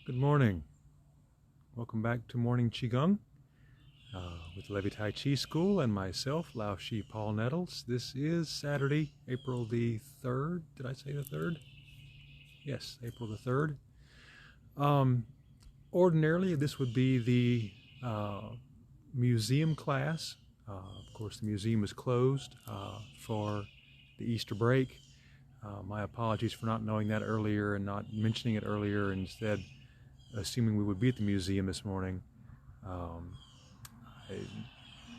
Good morning. Welcome back to Morning Qigong with Levy Tai Chi School and myself, Lao Shi Paul Nettles. This is Saturday, April the 3rd. Did I say the 3rd? Yes, April the 3rd. Ordinarily, this would be the museum class. Of course, the museum is closed for the Easter break. My apologies for not knowing that earlier and not mentioning it earlier, instead assuming we would be at the museum this morning.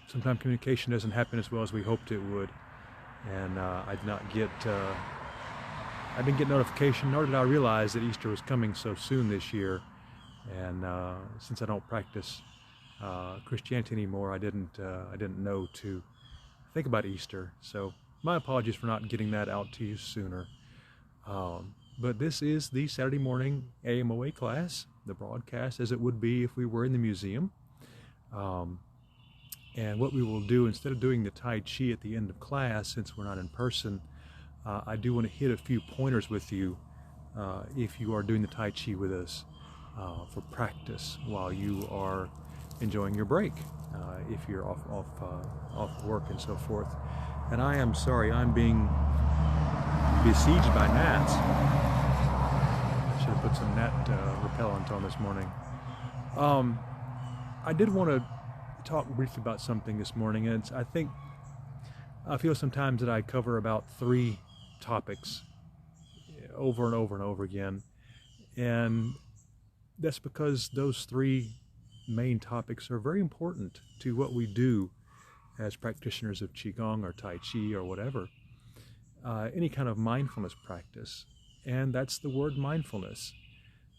Sometimes communication doesn't happen as well as we hoped it would, and I didn't get notification, nor did I realize that Easter was coming so soon this year. And since I don't practice Christianity anymore, I didn't know to think about Easter. So my apologies for not getting that out to you sooner. But this is the Saturday morning AMoA class, the broadcast as it would be if we were in the museum. And what we will do, instead of doing the Tai Chi at the end of class, since we're not in person, I do want to hit a few pointers with you if you are doing the Tai Chi with us for practice while you are enjoying your break, if you're off work and so forth. And I am sorry, I'm being besieged by gnats. I should have put some gnat repellent on this morning. I did want to talk briefly about something this morning, and I feel sometimes that I cover about 3 topics over and over and over again, and that's because those 3 main topics are very important to what we do as practitioners of Qigong or Tai Chi or whatever, any kind of mindfulness practice. And that's the word mindfulness.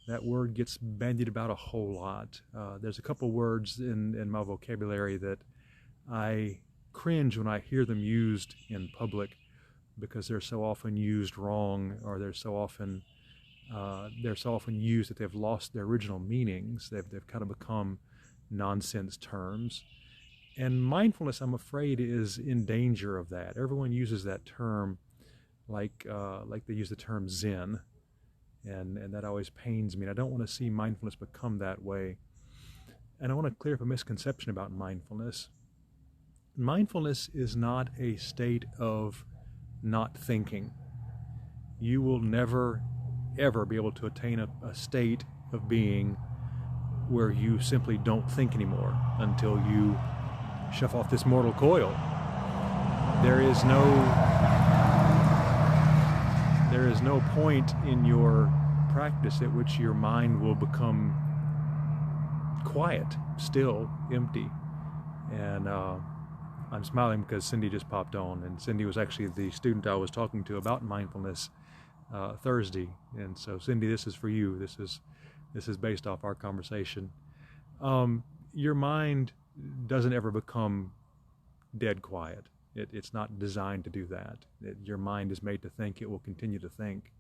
That word gets bandied about a whole lot. There's a couple words in my vocabulary that I cringe when I hear them used in public, because they're so often used wrong, or they're so often used that they've lost their original meanings. They've kind of become nonsense terms. And mindfulness, I'm afraid, is in danger of that. Everyone uses that term like they use the term Zen, and that always pains me. And I don't want to see mindfulness become that way. And I want to clear up a misconception about mindfulness. Mindfulness is not a state of not thinking. You will never, ever be able to attain a state of being where you simply don't think anymore until you shove off this mortal coil. There is no point in your practice at which your mind will become quiet, still, empty. And I'm smiling because Cindy just popped on, and Cindy was actually the student I was talking to about mindfulness Thursday. And so, Cindy, this is for you. This is based off our conversation. Your mind doesn't ever become dead quiet. It's not designed to do that. Your mind is made to think. It will continue to think.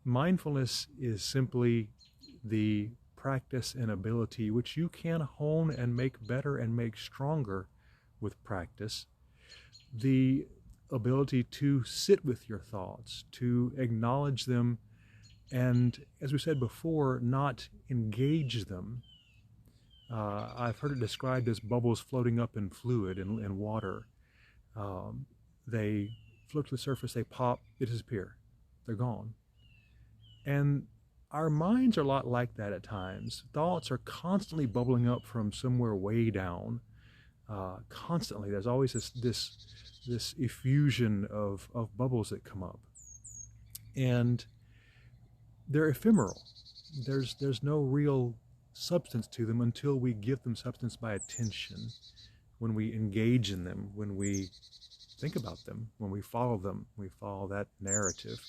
Mindfulness is simply the practice and ability which you can hone and make better and make stronger with practice. The ability to sit with your thoughts, to acknowledge them, and, as we said before, not engage them. I've heard it described as bubbles floating up in fluid, in water. They float to the surface, they pop, they disappear, they're gone. And our minds are a lot like that at times. Thoughts are constantly bubbling up from somewhere way down. Constantly, there's always this effusion of bubbles that come up, and they're ephemeral. There's no real substance to them until we give them substance by attention, when we engage in them, when we think about them, when we follow them, we follow that narrative.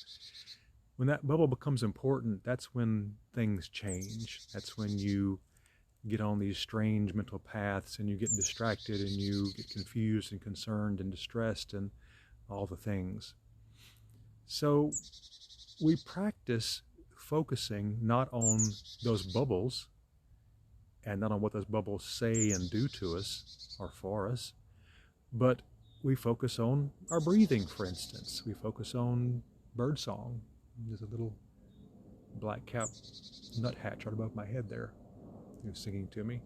When that bubble becomes important, that's when things change. That's when you get on these strange mental paths, and you get distracted, and you get confused and concerned and distressed and all the things. So we practice focusing not on those bubbles, and not on what those bubbles say and do to us or for us, but we focus on our breathing, for instance. We focus on birdsong. There's a little black cap nuthatch right above my head there, who's singing to me.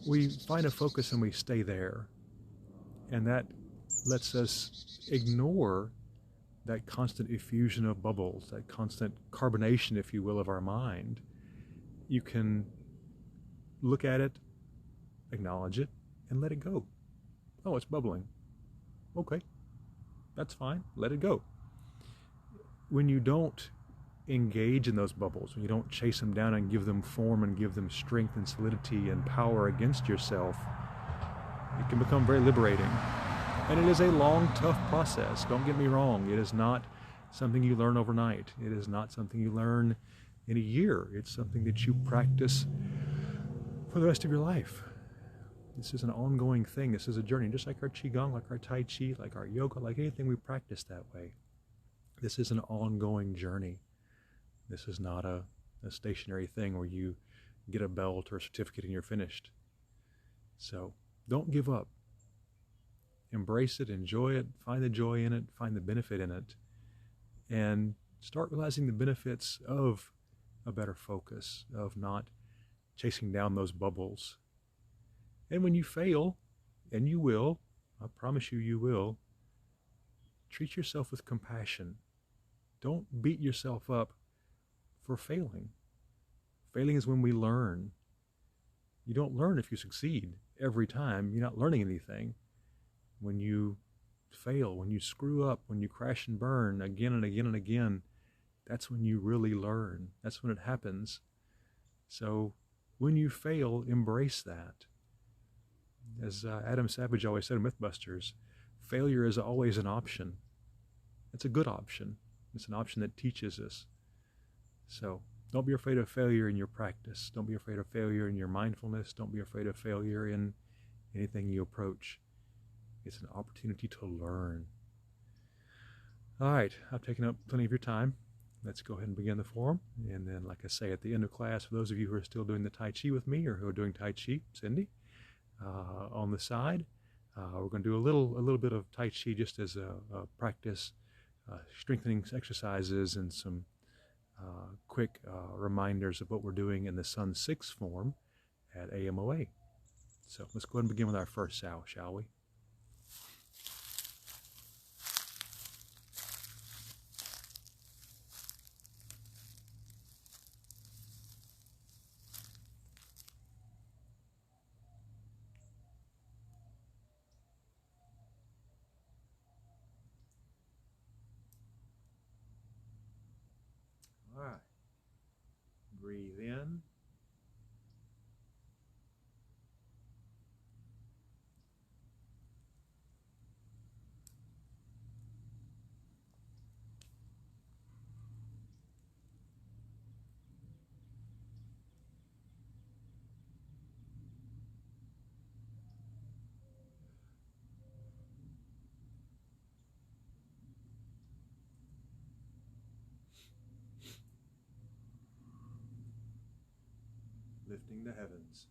We find a focus and we stay there, and that lets us ignore that constant effusion of bubbles, that constant carbonation, if you will, of our mind. You can look at it, acknowledge it, and let it go. Oh, it's bubbling. Okay, that's fine. Let it go. When you don't engage in those bubbles, when you don't chase them down and give them form and give them strength and solidity and power against yourself, it can become very liberating. And it is a long, tough process. Don't get me wrong. It is not something you learn overnight. It is not something you learn in a year. It's something that you practice for the rest of your life. This is an ongoing thing. This is a journey, just like our Qigong, like our Tai Chi, like our yoga, like anything we practice that way. This is an ongoing journey. This is not a stationary thing where you get a belt or a certificate and you're finished. So don't give up. Embrace it, enjoy it, find the joy in it, find the benefit in it, and start realizing the benefits of a better focus, of not chasing down those bubbles. And when you fail, and you will, I promise you, you will, treat yourself with compassion. Don't beat yourself up for failing. Failing is when we learn. You don't learn if you succeed every time. You're not learning anything. When you fail, when you screw up, when you crash and burn again and again and again, that's when you really learn. That's when it happens. So when you fail, embrace that. As Adam Savage always said in Mythbusters, failure is always an option. It's a good option. It's an option that teaches us. So don't be afraid of failure in your practice. Don't be afraid of failure in your mindfulness. Don't be afraid of failure in anything you approach. It's an opportunity to learn. All right, I've taken up plenty of your time. Let's go ahead and begin the form. And then, like I say, at the end of class, for those of you who are still doing the Tai Chi with me or who are doing Tai Chi, Cindy, on the side, we're going to do a little bit of Tai Chi just as a practice, strengthening exercises and some quick reminders of what we're doing in the Sun 6 form at AMoA. So let's go ahead and begin with our first Sao, shall we? All right. Breathe in. Lifting the heavens.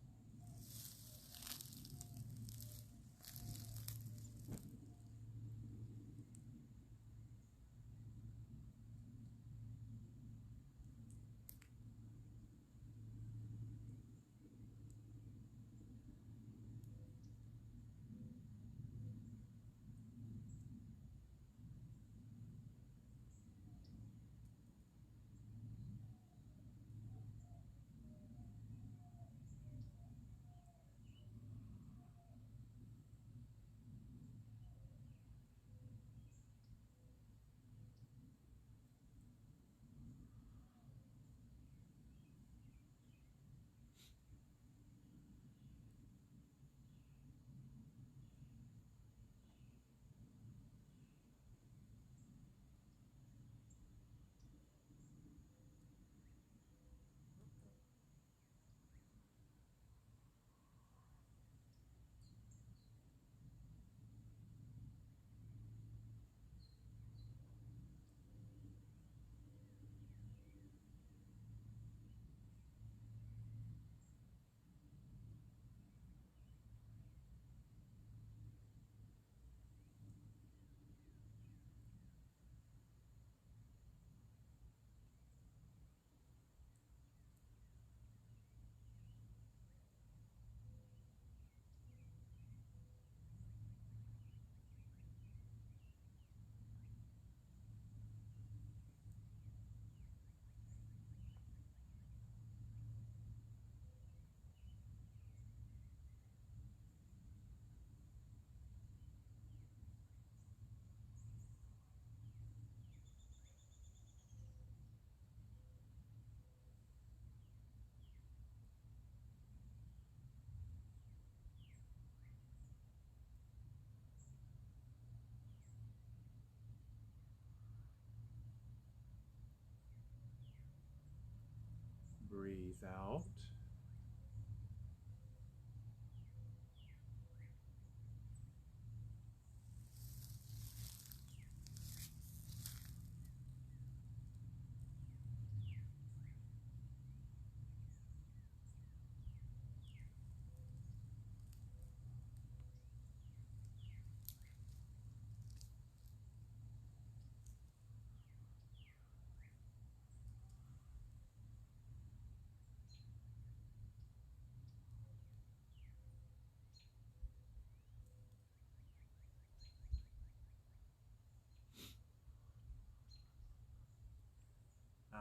Breathe out.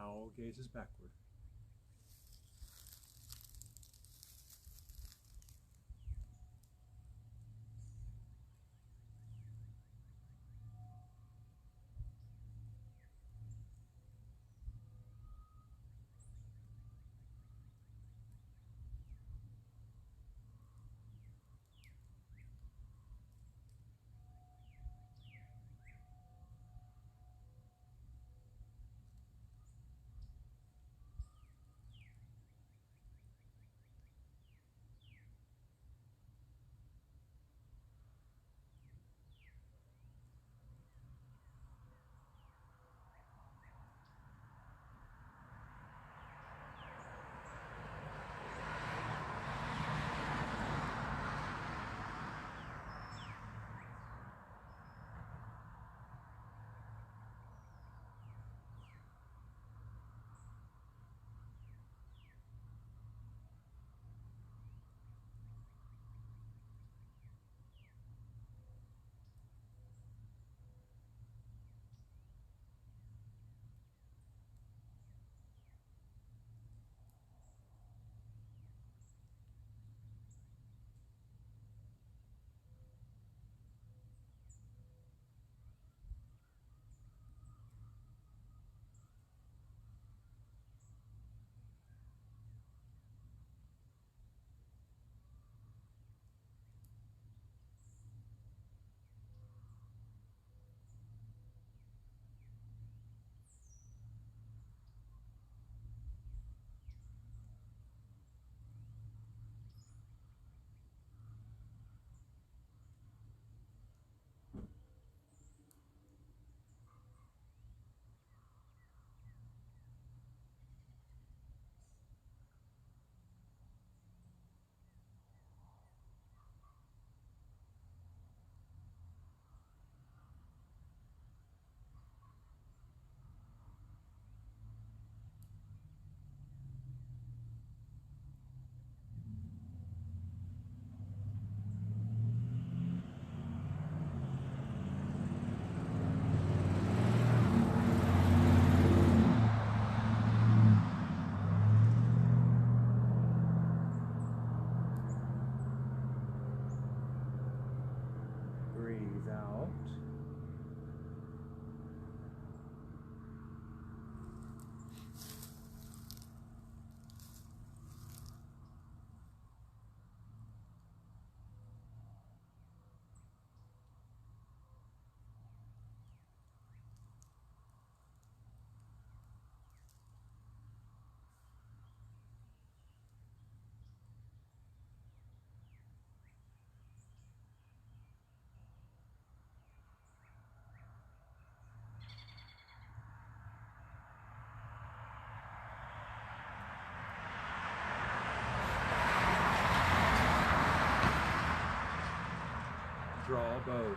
Owl gazes backward. Breathe out. Draw a bow.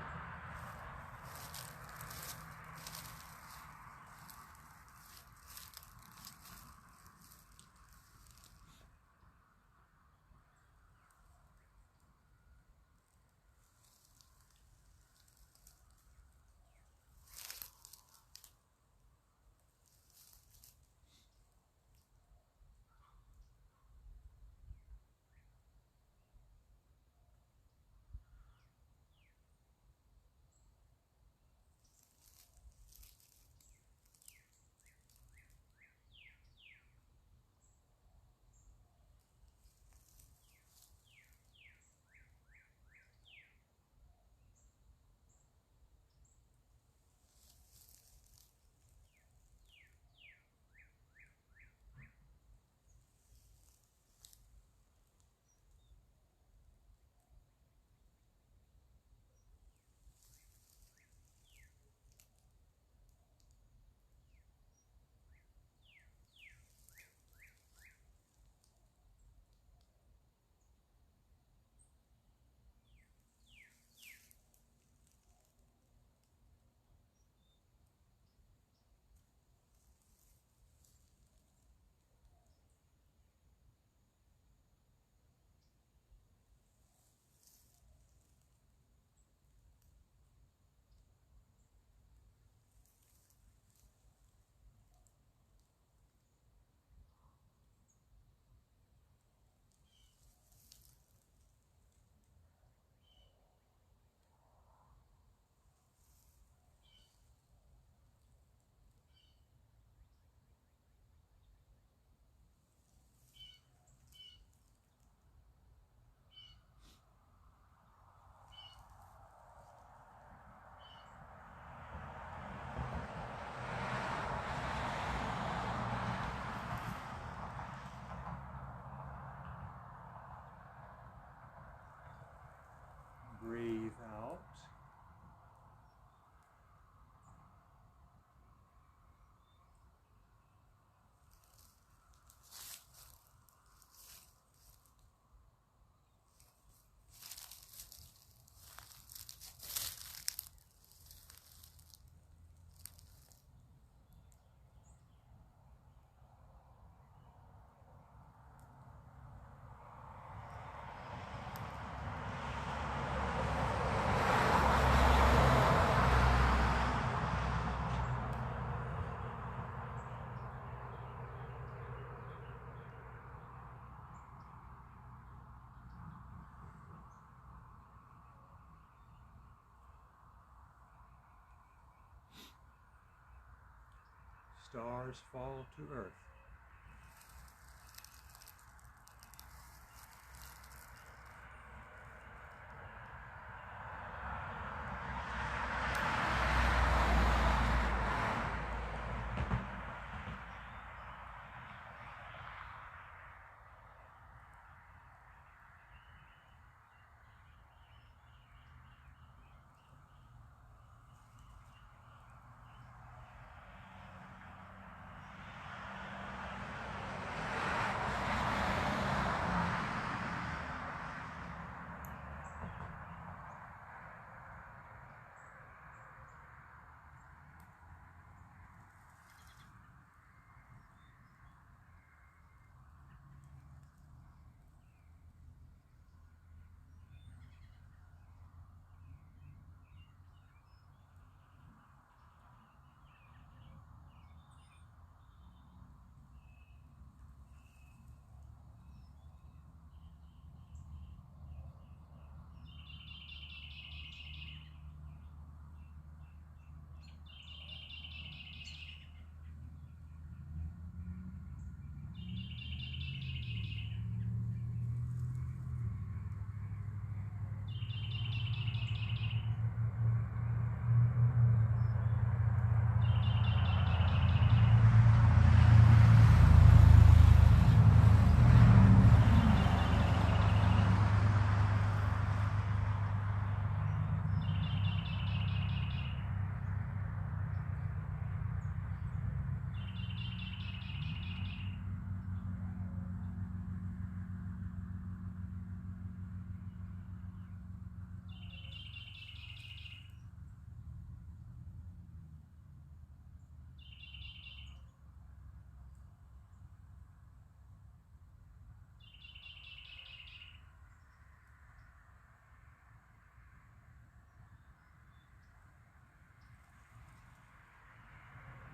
stars fall to earth.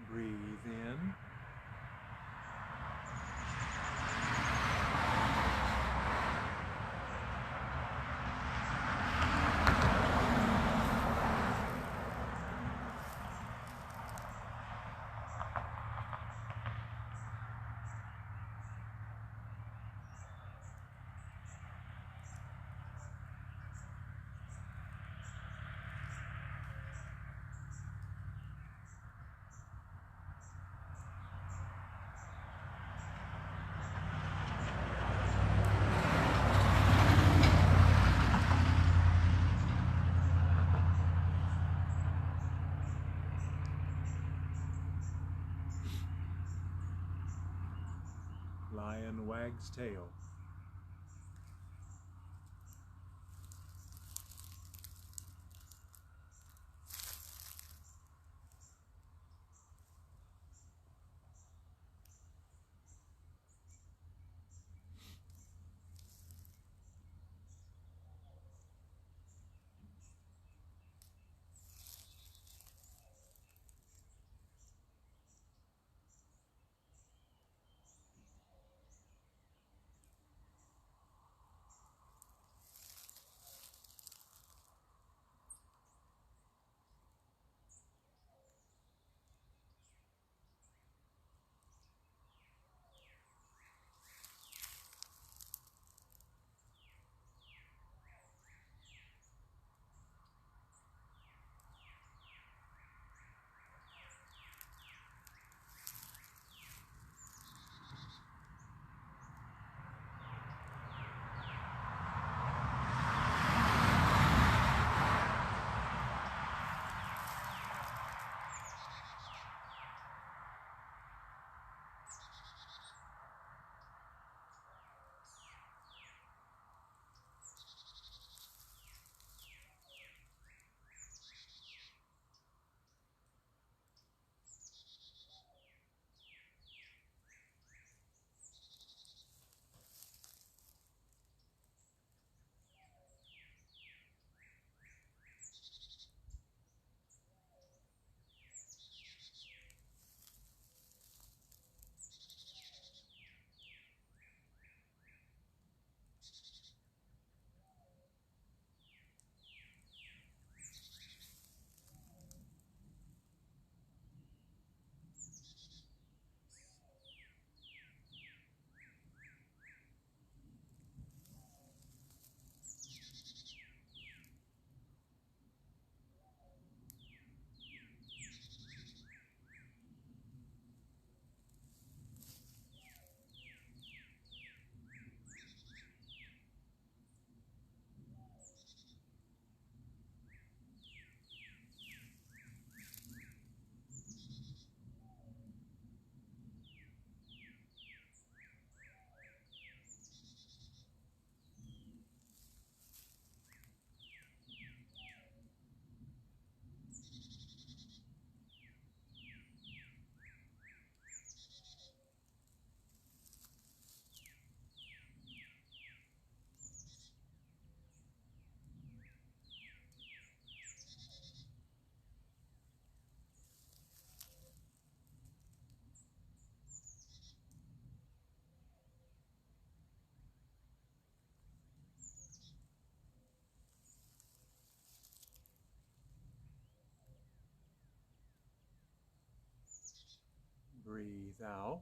Breathe in. Lion wags tail. Breathe out.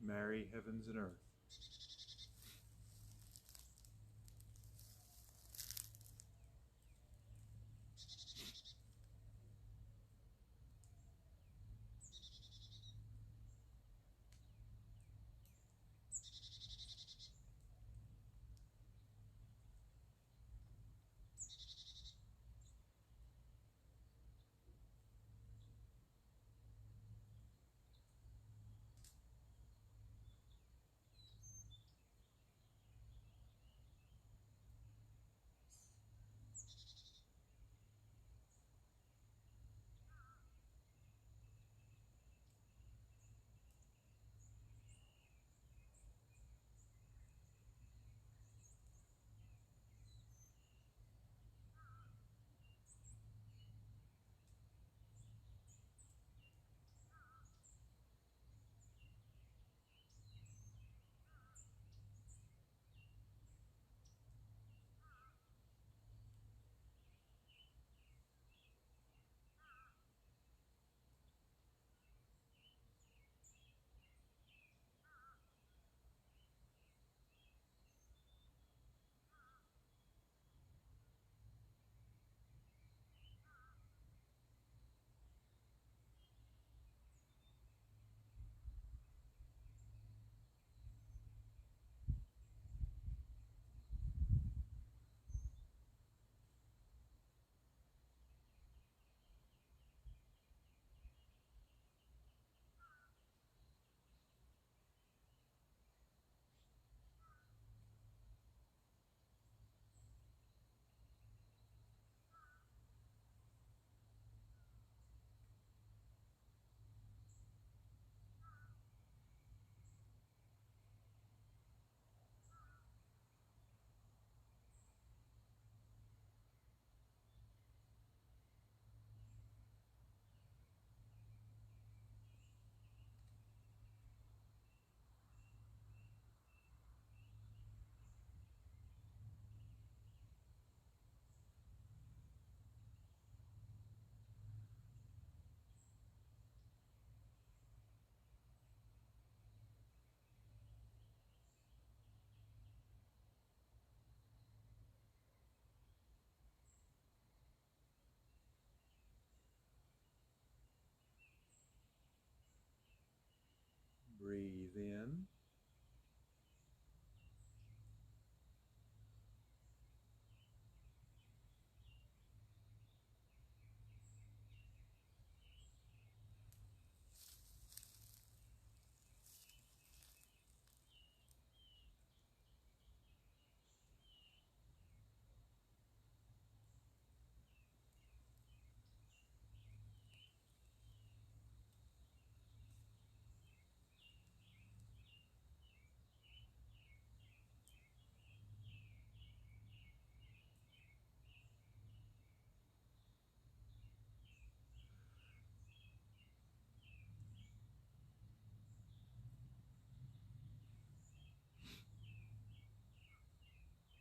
Marry heavens and earth. Breathe in.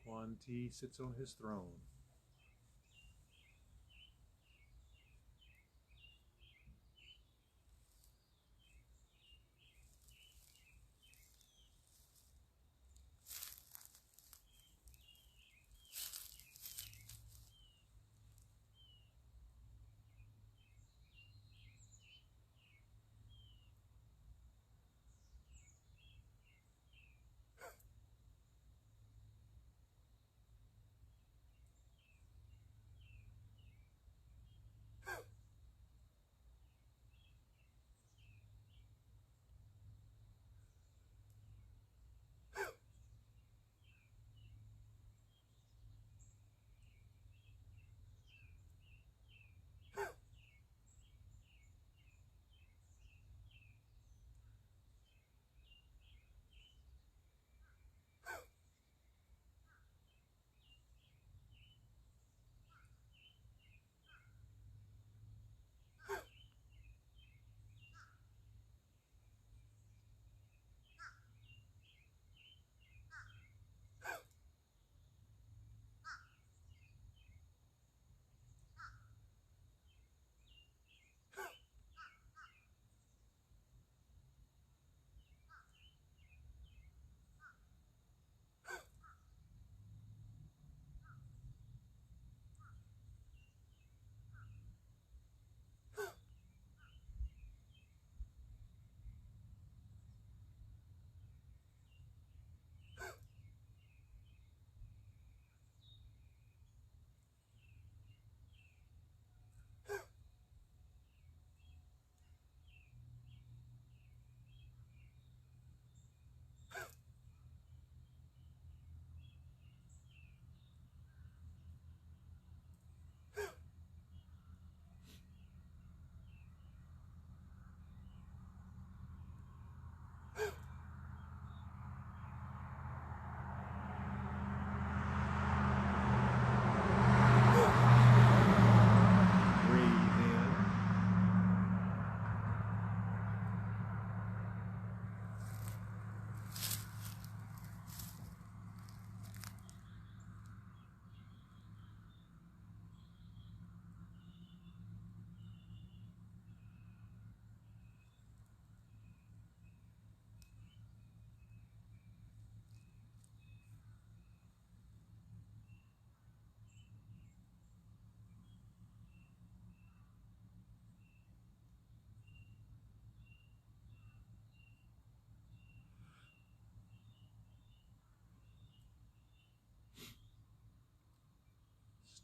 Quan Ti sits on his throne.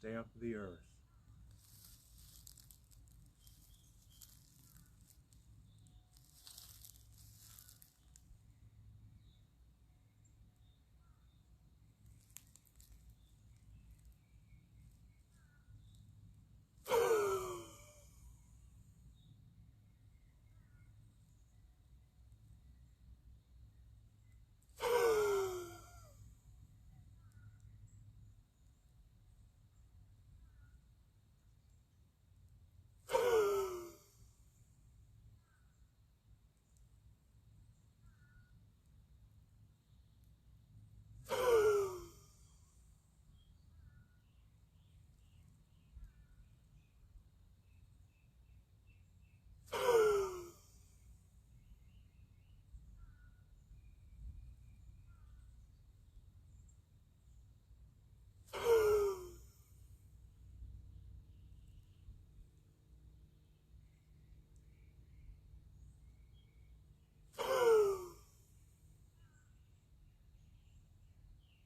stamp the earth.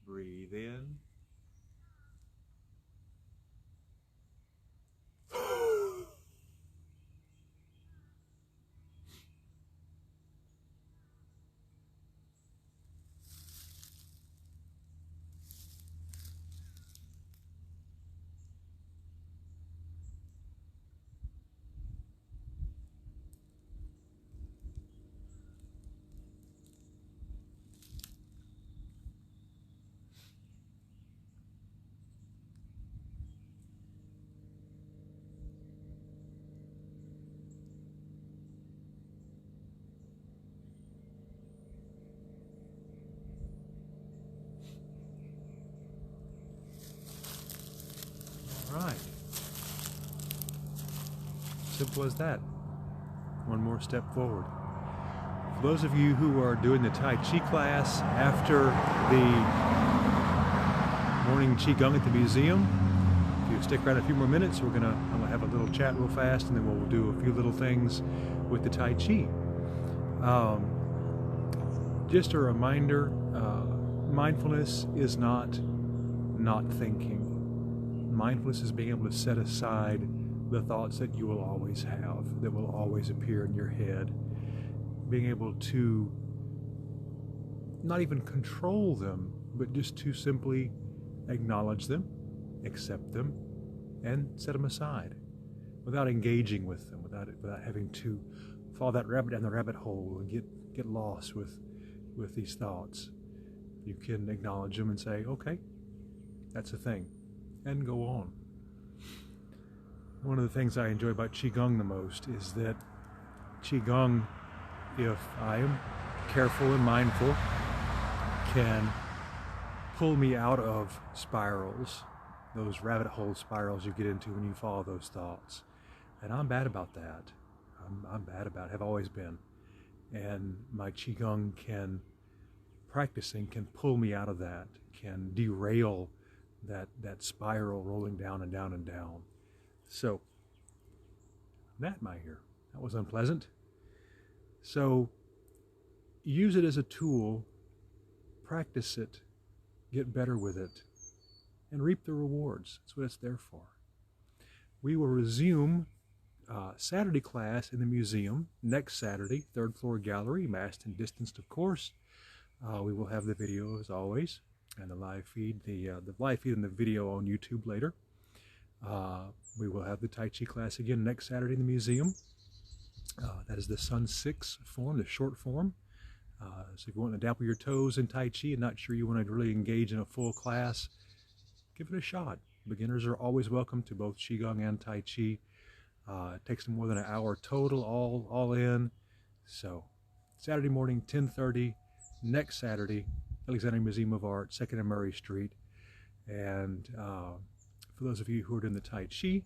Breathe in. All right. Simple as that. One more step forward. For those of you who are doing the Tai Chi class after the morning Qigong at the museum, if you stick around a few more minutes, I'm gonna have a little chat real fast, and then we'll do a few little things with the Tai Chi. Just a reminder, mindfulness is not thinking. Mindfulness is being able to set aside the thoughts that you will always have, that will always appear in your head. Being able to not even control them, but just to simply acknowledge them, accept them, and set them aside without engaging with them, without having to follow that rabbit down the rabbit hole and get lost with these thoughts. You can acknowledge them and say, okay, that's a thing, and go on. One of the things I enjoy about Qigong the most is that Qigong, if I am careful and mindful, can pull me out of spirals, those rabbit hole spirals you get into when you follow those thoughts. And I'm bad about that. I'm bad about it, have always been. And my Qigong practicing can pull me out of that, can derail that spiral rolling down and down and down. So, that, my ear, that was unpleasant. So, use it as a tool, practice it, get better with it, and reap the rewards. That's what it's there for. We will resume Saturday class in the museum next Saturday, third floor gallery, masked and distanced, of course. We will have the video as always, and the live feed, the live feed and the video on YouTube later. We will have the Tai Chi class again next Saturday in the museum. That is the Sun 6 form, the short form. So if you want to dabble your toes in Tai Chi and not sure you want to really engage in a full class, give it a shot. Beginners are always welcome to both Qigong and Tai Chi. It takes them more than an hour total, all in. So Saturday morning, 10:30, next Saturday, Alexandria Museum of Art, 2nd and Murray Street. And for those of you who are doing the Tai Chi,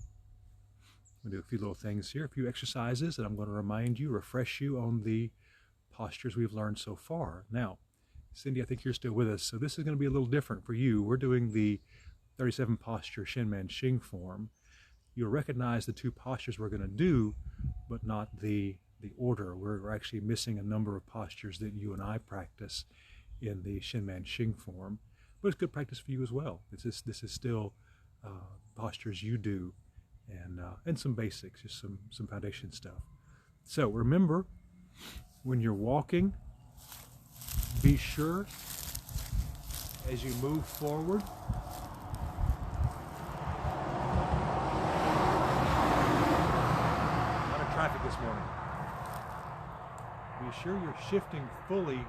we'll do a few little things here, a few exercises that I'm going to remind you, refresh you on the postures we've learned so far. Now, Cindy, I think you're still with us, so this is going to be a little different for you. We're doing the 37 posture Shin-Man Shing form. You'll recognize the two postures we're going to do, but not the order. We're actually missing a number of postures that you and I practice in the Shin-Man Shing form, but it's good practice for you as well. This is still postures you do, and some basics, just some foundation stuff. So remember, when you're walking, be sure as you move forward, a lot of traffic this morning. Be sure you're shifting fully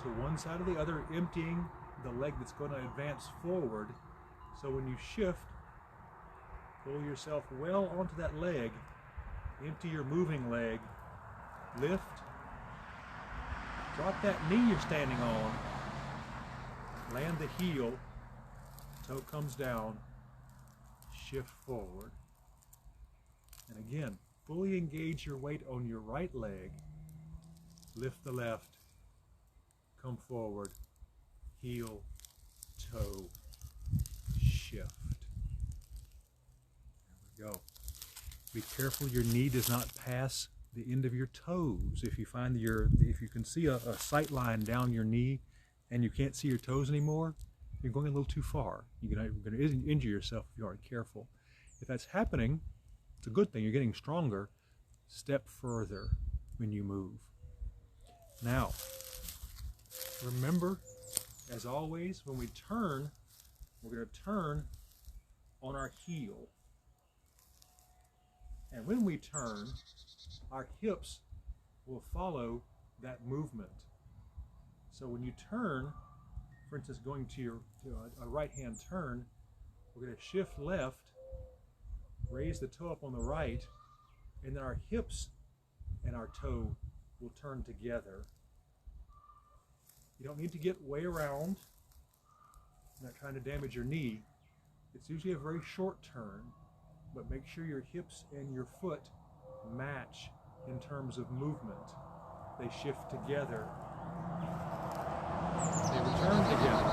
to one side or the other, emptying the leg that's going to advance forward. So when you shift, pull yourself well onto that leg, empty your moving leg, lift, drop that knee you're standing on, land the heel, toe comes down, shift forward. And again, fully engage your weight on your right leg, lift the left, come forward, heel, toe, shift. There we go. Be careful your knee does not pass the end of your toes. If you find if you can see a sight line down your knee and you can't see your toes anymore, you're going a little too far. You're going to injure yourself if you aren't careful. If that's happening, it's a good thing. You're getting stronger. Step further when you move. Now, remember, as always, when we turn, we're going to turn on our heel. And when we turn, our hips will follow that movement. So when you turn, for instance, going to a right-hand turn, we're going to shift left, raise the toe up on the right, and then our hips and our toe will turn together. You don't need to get way around. I'm not trying to damage your knee. It's usually a very short turn, but make sure your hips and your foot match in terms of movement. They shift together. They return together.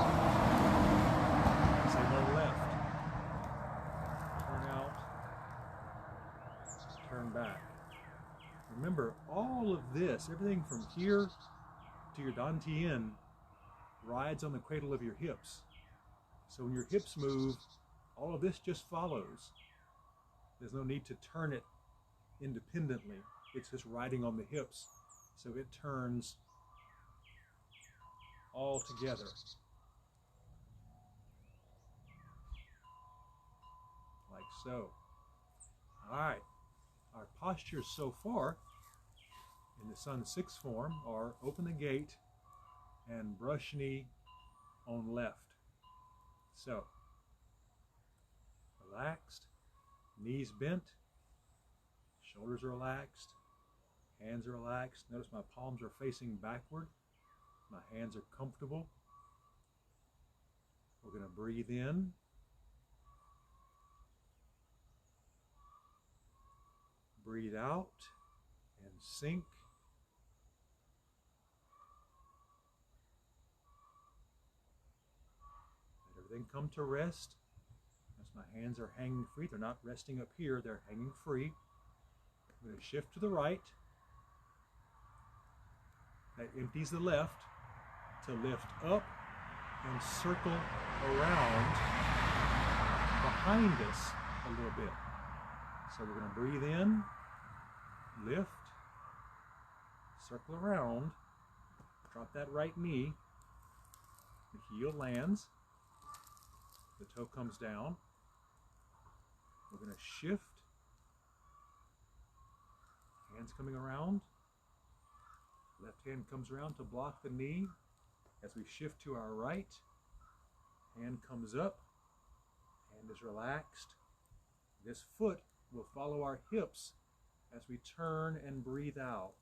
Same on left. Turn out, turn back. Remember, all of this, everything from here to your dantian, rides on the cradle of your hips. So when your hips move, all of this just follows. There's no need to turn it independently. It's just riding on the hips. So it turns all together. Like so. All right. Our postures so far in the Sun 6 form are open the gate and brush knee on left. So, relaxed, knees bent, shoulders are relaxed, hands are relaxed. Notice my palms are facing backward. My hands are comfortable. We're going to breathe in. Breathe out and sink. Let everything come to rest. As my hands are hanging free, they're not resting up here, they're hanging free. I'm going to shift to the right. That empties the left to lift up and circle around behind us a little bit. So we're going to breathe in, lift, circle around, drop that right knee, the heel lands, the toe comes down. We're going to shift, hands coming around, left hand comes around to block the knee. As we shift to our right, hand comes up, hand is relaxed. This foot will follow our hips as we turn and breathe out.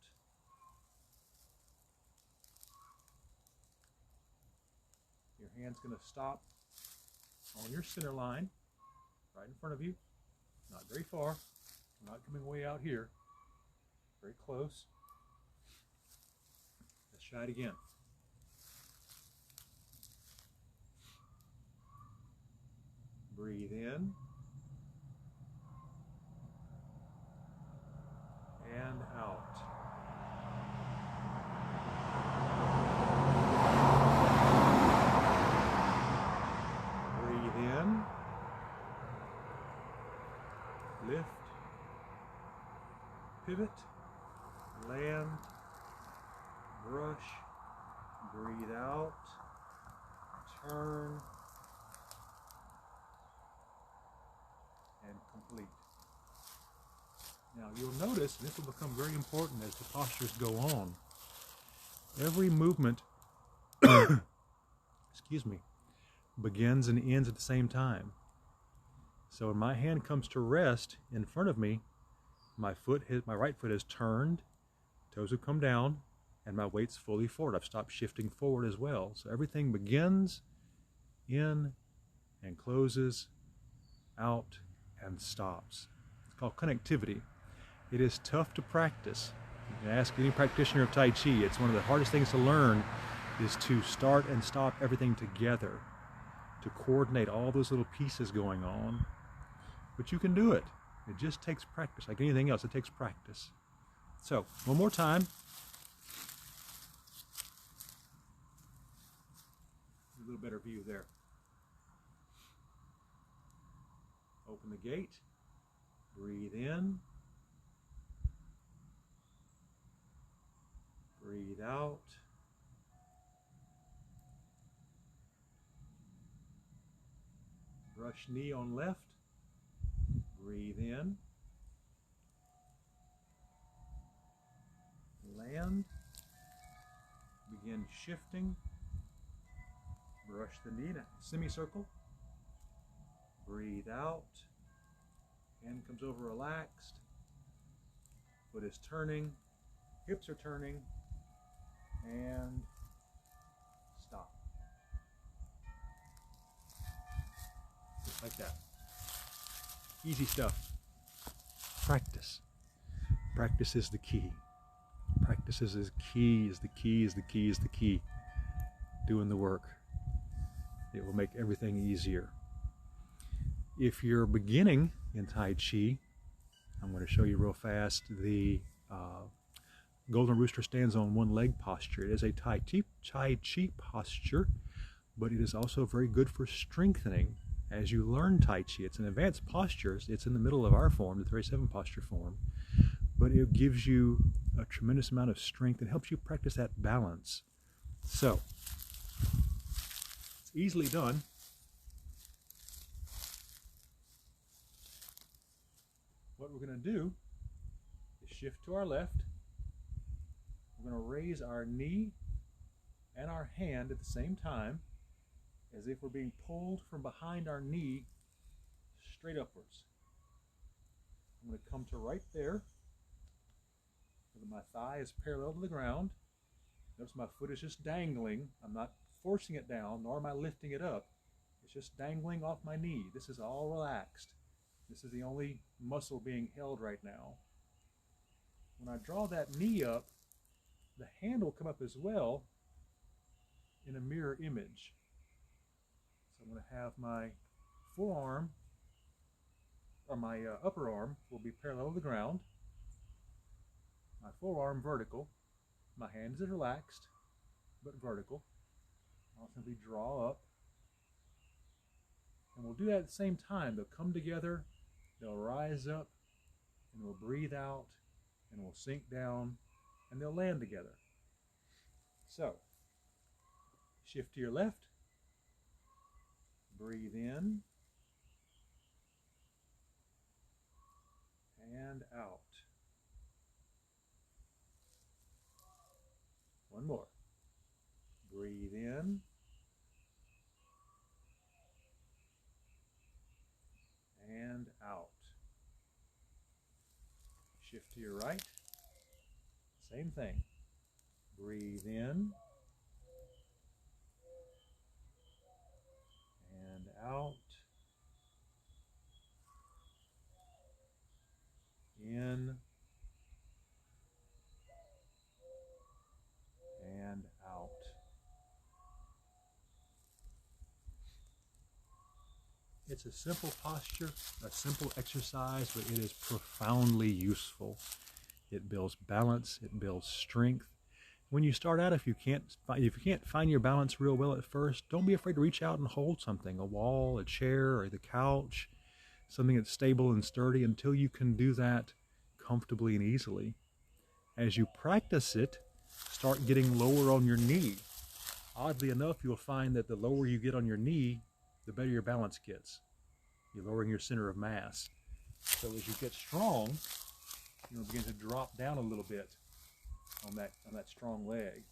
Your hand's going to stop on your center line, right in front of you, not very far, not coming way out here, very close. Let's try it again. Breathe in and out. Breathe in, pivot, land, brush, breathe out, turn, and complete. Now you'll notice, and this will become very important as the postures go on, every movement excuse me, begins and ends at the same time. So when my hand comes to rest in front of me, my right foot is turned, toes have come down, and my weight's fully forward. I've stopped shifting forward as well. So everything begins, in, and closes, out, and stops. It's called connectivity. It is tough to practice. You can ask any practitioner of Tai Chi. It's one of the hardest things to learn, is to start and stop everything together, to coordinate all those little pieces going on. But you can do it. It just takes practice. Like anything else, it takes practice. So, one more time. A little better view there. Open the gate. Breathe in. Breathe out. Brush knee on left. Breathe in. Land. Begin shifting. Brush the knee in a semicircle. Breathe out. Hand comes over relaxed. Foot is turning. Hips are turning. And stop. Just like that. Easy stuff. Practice. Practice is the key. Practice is the key, is the key, is the key, is the key. Doing the work. It will make everything easier. If you're beginning in Tai Chi, I'm going to show you real fast the Golden Rooster stands on one leg posture. It is a Tai Chi posture, but it is also very good for strengthening as you learn Tai Chi. It's an advanced posture. It's in the middle of our form, the 37 posture form, but it gives you a tremendous amount of strength and helps you practice that balance. So, it's easily done. What we're going to do is shift to our left. We're going to raise our knee and our hand at the same time, as if we're being pulled from behind our knee straight upwards. I'm going to come to right there, so that my thigh is parallel to the ground. Notice my foot is just dangling. I'm not forcing it down, nor am I lifting it up. It's just dangling off my knee. This is all relaxed. This is the only muscle being held right now. When I draw that knee up, the hand will come up as well in a mirror image. So I'm going to have my forearm, or my upper arm will be parallel to the ground. My forearm vertical. My hands are relaxed, but vertical. I'll simply draw up. And we'll do that at the same time. They'll come together, they'll rise up, and we'll breathe out, and we'll sink down, and they'll land together. So, shift to your left. Breathe in. And out. One more. Breathe in. And out. Shift to your right. Same thing. Breathe in. And out. In. And out. It's a simple posture, a simple exercise, but it is profoundly useful. It builds balance, it builds strength. When you start out, if you can't find your balance real well at first, don't be afraid to reach out and hold something, a wall, a chair, or the couch, something that's stable and sturdy, until you can do that comfortably and easily. As you practice it, start getting lower on your knee. Oddly enough, you'll find that the lower you get on your knee, the better your balance gets. You're lowering your center of mass. So as you get strong, you'll begin to drop down a little bit on that strong leg.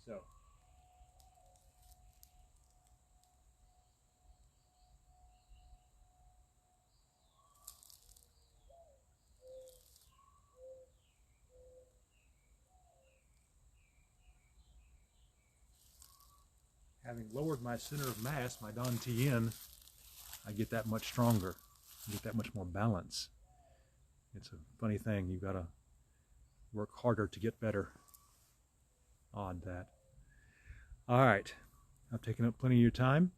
So having lowered my center of mass, my dantian, I get that much stronger. I get that much more balance. It's a funny thing. You've got to work harder to get better. Odd that. All right. I've taken up plenty of your time.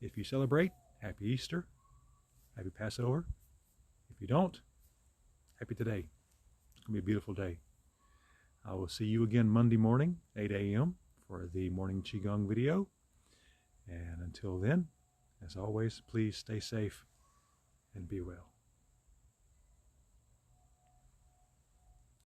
If you celebrate, happy Easter. Happy Passover. If you don't, happy today. It's going to be a beautiful day. I will see you again Monday morning, 8 a.m. for the morning Qigong video. And until then, as always, please stay safe and be well.